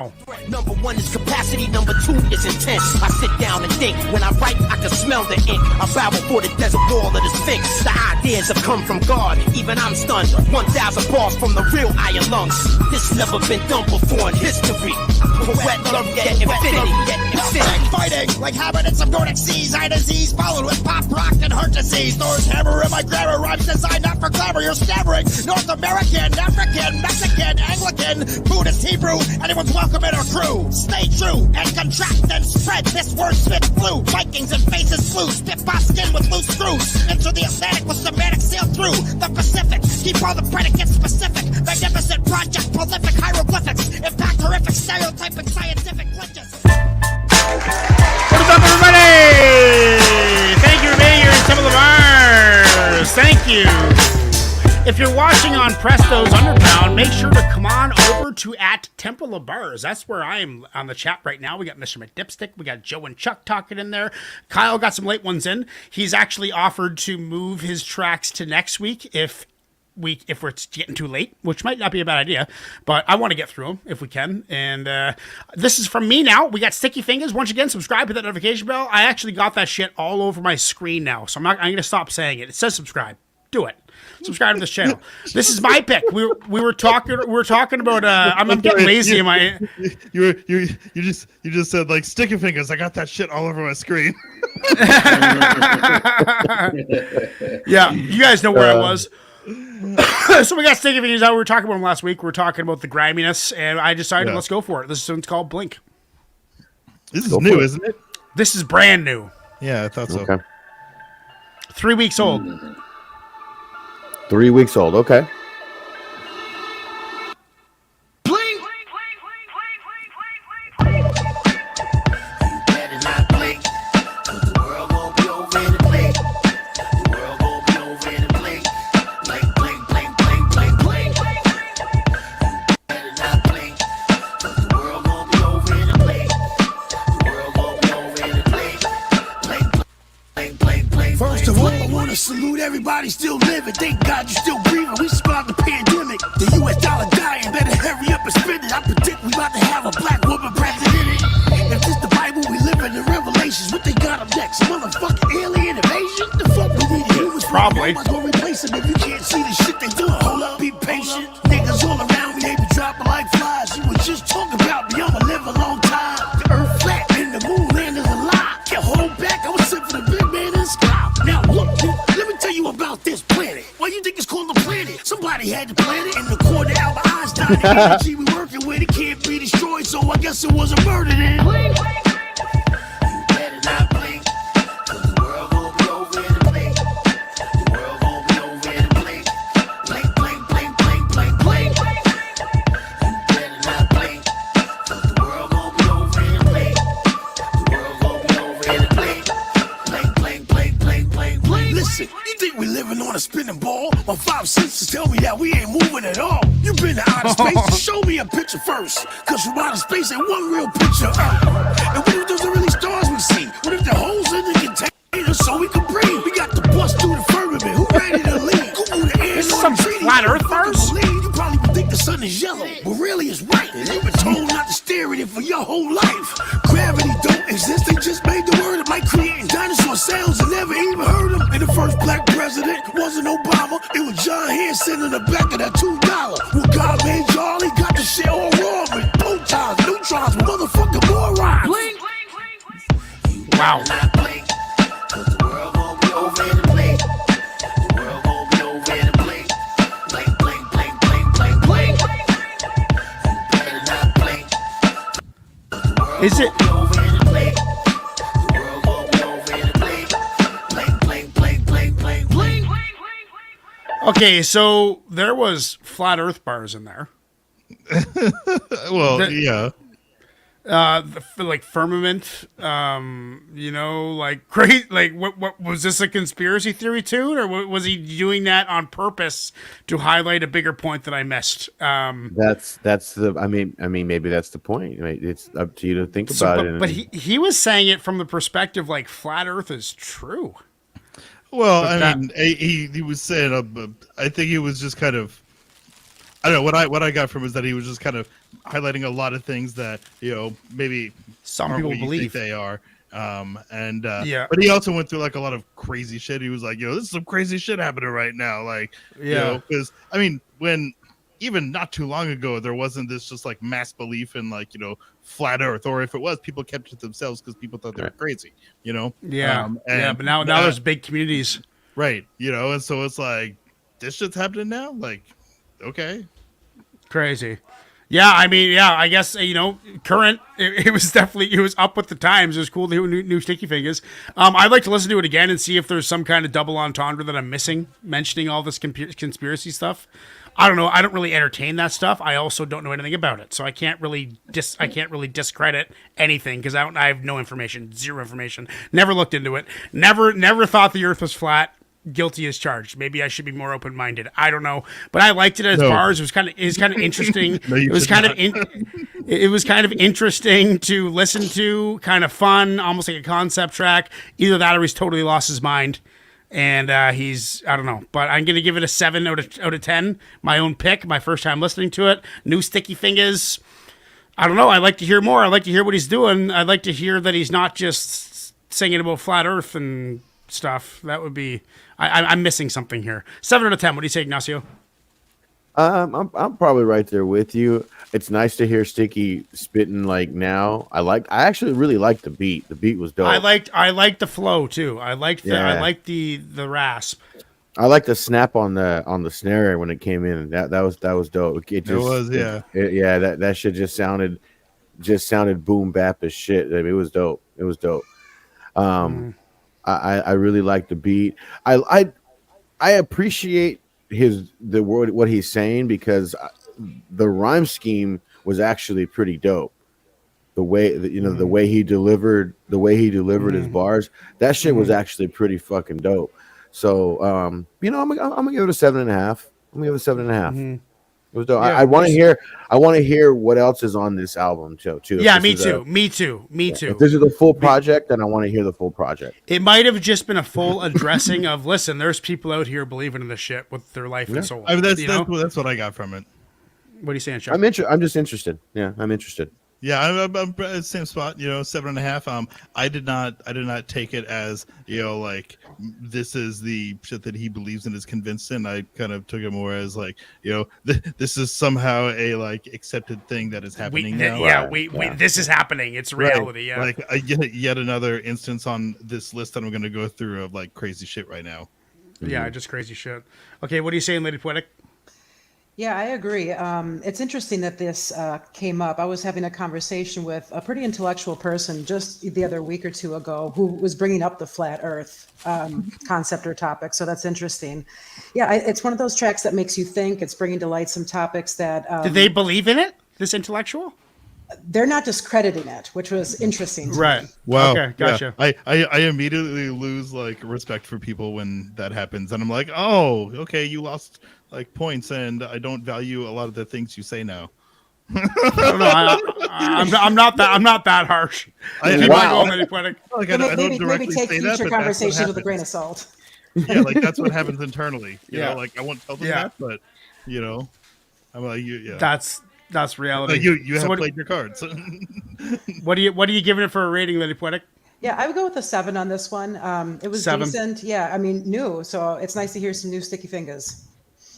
Number one is capacity, number two is intent. I sit down and think. When I write, I can smell the ink. I bow before the desert wall of the Sphinx. The ideas have come from God, even I'm stunned. 1,000 bars from the real iron lungs. This never been done before in history. Poet love yet infinity, yet infinity. Fighting like habitants of Nordic seas. Eye disease followed with pop rock and heart disease. Thor's hammer in my grammar rhymes designed not for glamour. You're stammering. North American, African, Mexican, Anglican, Buddhist, Hebrew. Anyone's welcome in our crew. Stay true and contract and spread this word spit flu. Vikings and faces flew. Spit by skin with loose screws. Into the Atlantic with semantic sail through the Pacific. Keep all the predicates specific. Magnificent project, prolific hieroglyphics. Impact horrific, stereotyping scientific glitches. What is up, everybody? Thank you for being here in Temple of Mars. Thank you. If you're watching on Presto's Underground, make sure to come on over to @Temple of Bars. That's where I am on the chat right now. We got Mr. McDipstick. We got Joe and Chuck talking in there. Kyle got some late ones in. He's actually offered to move his tracks to next week if we're getting too late, which might not be a bad idea, but I want to get through them if we can. And this is from me now. We got Sticky Fingers. Once again, subscribe, hit that notification bell. I actually got that shit all over my screen now, so I'm going to stop saying it. It says subscribe. Do it. Subscribe to this channel. This is my pick. We were talking about. I'm getting lazy. You just said like Sticky Fingers. I got that shit all over my screen. Yeah, you guys know where I was. So we got Sticky Fingers out. We were talking about them last week. We were talking about the griminess, and I decided let's go for it. This one's called Blink. This is new, isn't it? This is brand new. Yeah, I thought so. Okay. 3 weeks old. 3 weeks old. Okay. Blink! Better not blink, 'cause the world won't be over in a blink. The world won't be over in a blink. Blink, blink, blink, blink, blink, blink. Better not blink, 'cause the world won't be over in a blink. The world won't be over in a blink. Blink, blink, blink, blink. First of all, I want to salute everybody still living. Thank God you're still breathing. We survived the pandemic. The U.S. dollar dying. Better hurry up and spend it. I predict we about to have a black woman president. If this the Bible, we live in the Revelations. What they got up next? Motherfucking alien invasion? The fuck we need humans? Probably. I'm gonna replace them if you can't see the shit they doing. Hold up, be patient. Niggas all around me, they be dropping like flies. You was just talking about me. I'ma live a long time. The earth flat and the moon landers a lie. Can't hold back. I was sent for the big man in the sky. Now look, let me tell you about this planet. Why you think it's called a planet? Somebody had to plan it in the corner. Albert Einstein, the energy we working with, it can't be destroyed. So I guess it was a murder then. Blink, blink. You better not blink, 'cause the world won't be over in a blink. The world won't be over in a blink. Blink, blink, blink, blink, blink, blink. You better not blink, 'cause the world won't be over in a blink. The world won't be over in a blink. Blink, blink, blink, blink, blink, blink. Listen, you think we living on a spinning ball? My 5 senses tell me that we ain't moving at all. You been to outer space? Just show me a picture first. 'Cause from outer space ain't one real picture of Earth. And what if those are really stars we see? What if the holes in the container so we can breathe? We got to bust through the firmament. Who ready to lead? Google the air. This is some flat earth verse? You probably would think the sun is yellow, but really it's white. You've been told not to stare at it for your whole life. Gravity don't exist. They just made the word. It might create dinosaur sounds and never even heard them. And the first black president wasn't Obama. It was John Hanson in the back of that $2. Well, God made y'all. He got the shit all wrong with protons, neutrons, motherfucking morons. Blink. Wow. Not blink, 'cause the world won't be over in a blink. The world won't be over in a blink. Blink, blink, blink, blink, blink, blink. You better not blink. Is it? Over in a blink. The world won't be over in a blink. Blink, blink, blink, blink, blink, blink. Okay, so there was flat earth bars in there. Well, yeah. Like firmament, like great. Like what was this a conspiracy theory too, or was he doing that on purpose to highlight a bigger point that I missed? That's the. I mean, maybe that's the point. It's up to you to think about it. But he was saying it from the perspective like flat Earth is true. Well, I mean, he was saying, I think he was just kind of I don't know what I got from is that he was just kind of highlighting a lot of things that maybe Some aren't people what you believe think they are. Yeah. But he also went through like a lot of crazy shit. He was like, this is some crazy shit happening right now. Like, because I mean, when even not too long ago, there wasn't this just like mass belief in like, flat earth, or if it was, people kept it to themselves because people thought they were crazy, Yeah. But now there's big communities. Right. And so it's like, this shit's happening now. Like, okay. Crazy. Yeah, I mean, I guess, current, it was definitely, it was up with the times. It was cool to hear new Sticky Fingers. I'd like to listen to it again and see if there's some kind of double entendre that I'm missing, mentioning all this conspiracy stuff. I don't know. I don't really entertain that stuff. I also don't know anything about it. So I can't really discredit anything because I have no information, zero information. Never looked into it. Never thought the earth was flat. Guilty as charged. Maybe I should be more open-minded. I don't know, but I liked it as bars. It was kind of interesting. No, it was kind of it was kind of interesting to listen to, kind of fun, almost like a concept track. Either that or he's totally lost his mind, and he's, I don't know. But I'm gonna give it a 7 out of 10. My own pick. My first time listening to it. New Sticky Fingers. I don't know. I'd like to hear more. I'd like to hear what he's doing. I'd like to hear that he's not just singing about flat Earth and stuff. That would be. I'm missing something here. 7 out of 10. What do you say, Ignacio? I'm probably right there with you. It's nice to hear Sticky spitting like now. I actually really liked the beat. The beat was dope. I liked the flow too. I liked the rasp. I like the snap on the snare when it came in. That was dope. It was that shit just sounded boom bap as shit. I mean, it was dope. I really like the beat. I appreciate what he's saying because the rhyme scheme was actually pretty dope. The way the way he delivered his bars, that shit was actually pretty fucking dope. So I'm gonna give it a 7.5. I'm gonna give it a 7.5. It was dope. I want to hear what else is on this album too. Yeah, me too. If this is the full project, then I want to hear the full project. It might have just been a full addressing of, listen, there's people out here believing in this shit with their life and soul. I mean, that's what I got from it. What are you saying, Chuck? I'm just interested. Yeah, I'm interested. Yeah, I'm same spot. 7.5. I did not take it as like this is the shit that he believes in, is convinced in. I kind of took it more as like this is somehow a like accepted thing that is happening now. This is happening. It's reality. Right. Yeah, like yet another instance on this list that I'm going to go through of like crazy shit right now. Yeah, just crazy shit. Okay, what are you saying, Lady Poetic? Yeah, I agree. It's interesting that this came up. I was having a conversation with a pretty intellectual person just the other week or two ago who was bringing up the flat Earth concept or topic. So that's interesting. Yeah, it's one of those tracks that makes you think. It's bringing to light some topics that. Did they believe in it? This intellectual? They're not discrediting it, which was interesting. Right. Me. Wow. Okay, gotcha. Yeah. I immediately lose like respect for people when that happens, and I'm like, oh, okay, you lost like points, and I don't value a lot of the things you say now. I don't know. I'm not that harsh. Maybe take future conversations with a grain of salt. Yeah, like that's what happens internally. You know, Yeah. like I won't tell them that, but I'm like, yeah. That's reality. Like you have played your cards. What are you giving it for a rating, Lady Poetic? Yeah, I would go with a 7 on this one. It was 7. decent. Yeah, I mean, new. So it's nice to hear some new Sticky Fingers.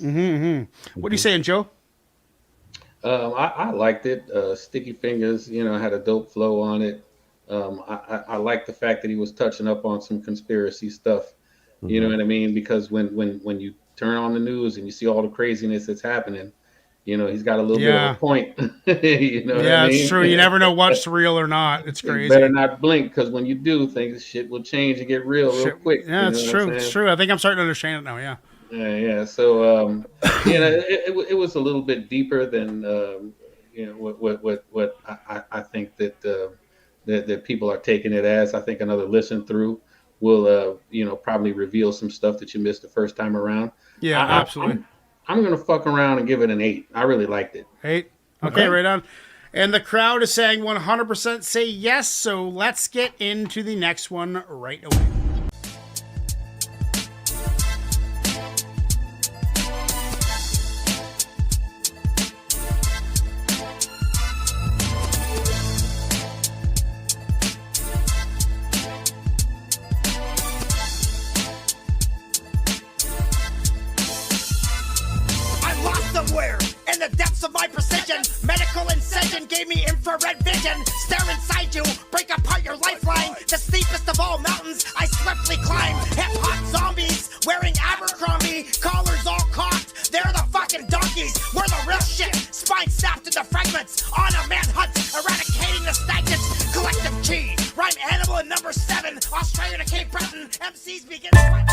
What are you saying, Joe? I liked it. Sticky Fingers, had a dope flow on it. I like the fact that he was touching up on some conspiracy stuff. You know what I mean? Because when you turn on the news and you see all the craziness that's happening, he's got a little bit of a point. It's true. You never know what's real or not. It's crazy. You better not blink, because when you do, things shit will change and get real quick. Yeah, it's true. It's true. I think I'm starting to understand it now. Yeah. Yeah. So it was a little bit deeper than what I think that people are taking it as. I think another listen through will probably reveal some stuff that you missed the first time around. Yeah, absolutely. I'm gonna fuck around and give it an 8. I really liked it. 8. Okay, right on. And the crowd is saying 100% say yes. So let's get into the next one right away. somewhere in the depths of my precision. Medical incision gave me infrared vision. Stare inside you, break apart your lifeline. The steepest of all mountains I swiftly climb. Hip-hop zombies wearing Abercrombie, collars all cocked. They're the fucking donkeys. We're the real shit. Spine snapped into fragments. On a manhunt, eradicating the stagnants. Collective G, rhyme animal in number 7. Australia to Cape Breton. MCs begin sweating.